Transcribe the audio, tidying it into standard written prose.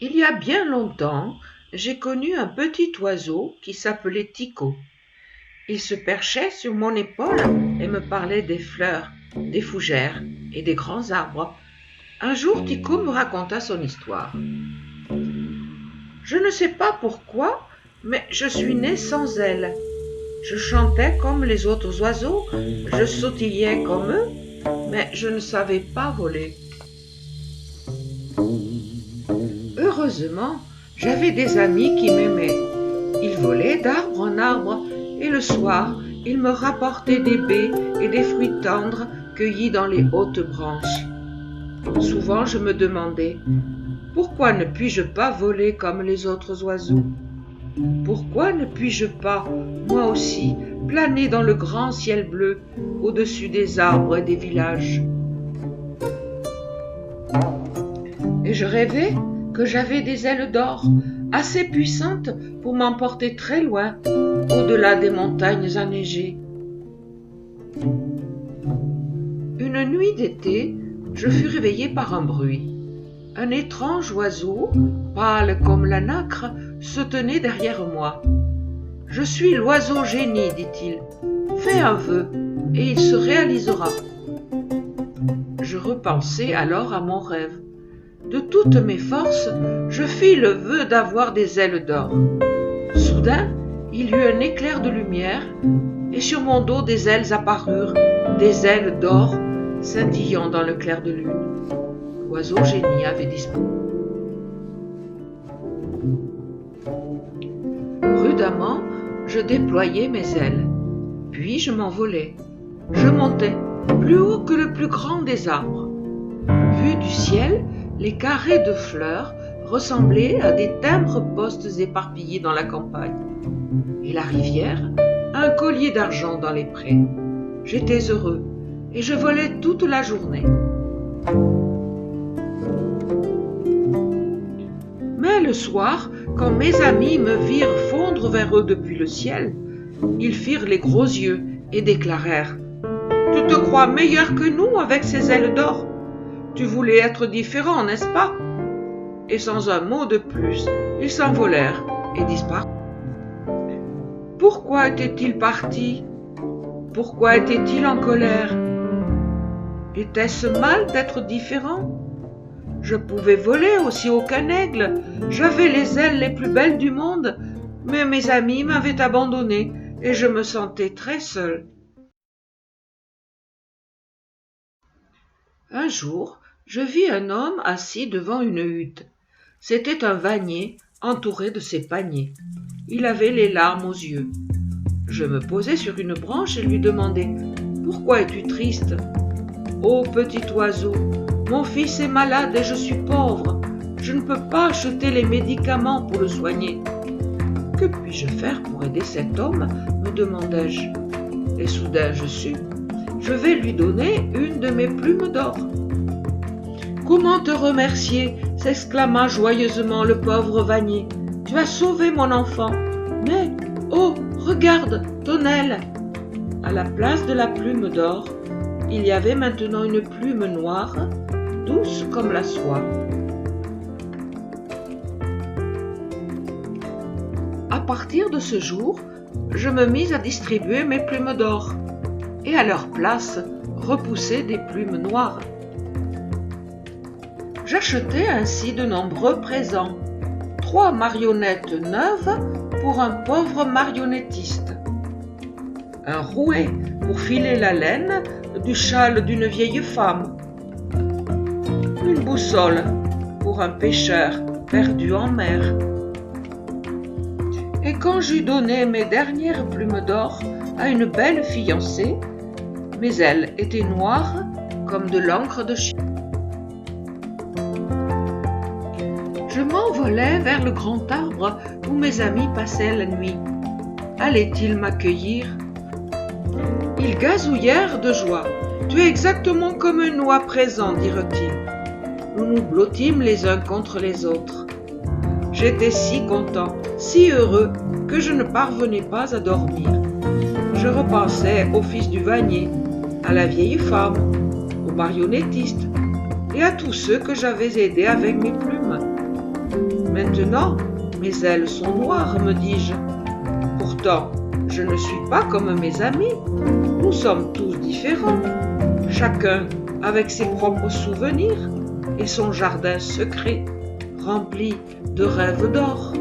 Il y a bien longtemps, j'ai connu un petit oiseau qui s'appelait Tycho. Il se perchait sur mon épaule et me parlait des fleurs, des fougères et des grands arbres. Un jour, Tycho me raconta son histoire. Je ne sais pas pourquoi, mais je suis né sans ailes. Je chantais comme les autres oiseaux, je sautillais comme eux, mais je ne savais pas voler. Heureusement, j'avais des amis qui m'aimaient. Ils volaient d'arbre en arbre et le soir, ils me rapportaient des baies et des fruits tendres cueillis dans les hautes branches. Souvent, je me demandais, pourquoi ne puis-je pas voler comme les autres oiseaux? Pourquoi ne puis-je pas, moi aussi, planer dans le grand ciel bleu au-dessus des arbres et des villages? Et je rêvais que j'avais des ailes d'or, assez puissantes pour m'emporter très loin, au-delà des montagnes enneigées. Une nuit d'été, je fus réveillée par un bruit. Un étrange oiseau, pâle comme la nacre, se tenait derrière moi. « Je suis l'oiseau génie, dit-il. Fais un vœu, et il se réalisera. » Je repensai alors à mon rêve. De toutes mes forces, je fis le vœu d'avoir des ailes d'or. Soudain, il y eut un éclair de lumière, et sur mon dos des ailes apparurent, des ailes d'or, scintillant dans le clair de lune. L'oiseau génie avait disparu. Prudemment, je déployai mes ailes, puis je m'envolai. Je montais, plus haut que le plus grand des arbres. Vu du ciel, les carrés de fleurs ressemblaient à des timbres-postes éparpillés dans la campagne. Et la rivière, un collier d'argent dans les prés. J'étais heureux, et je volais toute la journée. Mais le soir, quand mes amis me virent fondre vers eux depuis le ciel, ils firent les gros yeux et déclarèrent « Tu te crois meilleur que nous avec ces ailes d'or? Tu voulais être différent, n'est-ce pas ?» Et sans un mot de plus, ils s'envolèrent et disparurent. Pourquoi étaient-ils partis? Pourquoi étaient-ils en colère? Était-ce mal d'être différent? Je pouvais voler aussi haut qu'un aigle, j'avais les ailes les plus belles du monde, mais mes amis m'avaient abandonné et je me sentais très seule. Un jour, je vis un homme assis devant une hutte. C'était un vannier entouré de ses paniers. Il avait les larmes aux yeux. Je me posai sur une branche et lui demandai « Pourquoi es-tu triste ?»« Ô petit oiseau, mon fils est malade et je suis pauvre. Je ne peux pas acheter les médicaments pour le soigner. »« Que puis-je faire pour aider cet homme ?» me demandai-je. Et soudain je sus. Je vais lui donner une de mes plumes d'or. « Comment te remercier ?» s'exclama joyeusement le pauvre vannier. « Tu as sauvé mon enfant. Mais, oh, regarde, ton aile !» À la place de la plume d'or, il y avait maintenant une plume noire, douce comme la soie. À partir de ce jour, je me mis à distribuer mes plumes d'or et à leur place repousser des plumes noires. J'achetai ainsi de nombreux présents, 3 marionnettes neuves pour un pauvre marionnettiste, un rouet pour filer la laine du châle d'une vieille femme, une boussole pour un pêcheur perdu en mer. Et quand j'eus donné mes dernières plumes d'or à une belle fiancée, mes ailes étaient noires comme de l'encre de chien. Je m'envolai vers le grand arbre où mes amis passaient la nuit. Allaient-ils m'accueillir? Ils gazouillèrent de joie. « Tu es exactement comme nous à présent, dirent-ils. » Nous nous blottîmes les uns contre les autres. J'étais si content, si heureux, que je ne parvenais pas à dormir. Je repensais au fils du vannier, à la vieille femme, au marionnettiste et à tous ceux que j'avais aidés avec mes plumes. Maintenant, mes ailes sont noires, me dis-je. Pourtant, je ne suis pas comme mes amis. Nous sommes tous différents, chacun avec ses propres souvenirs et son jardin secret rempli de rêves d'or.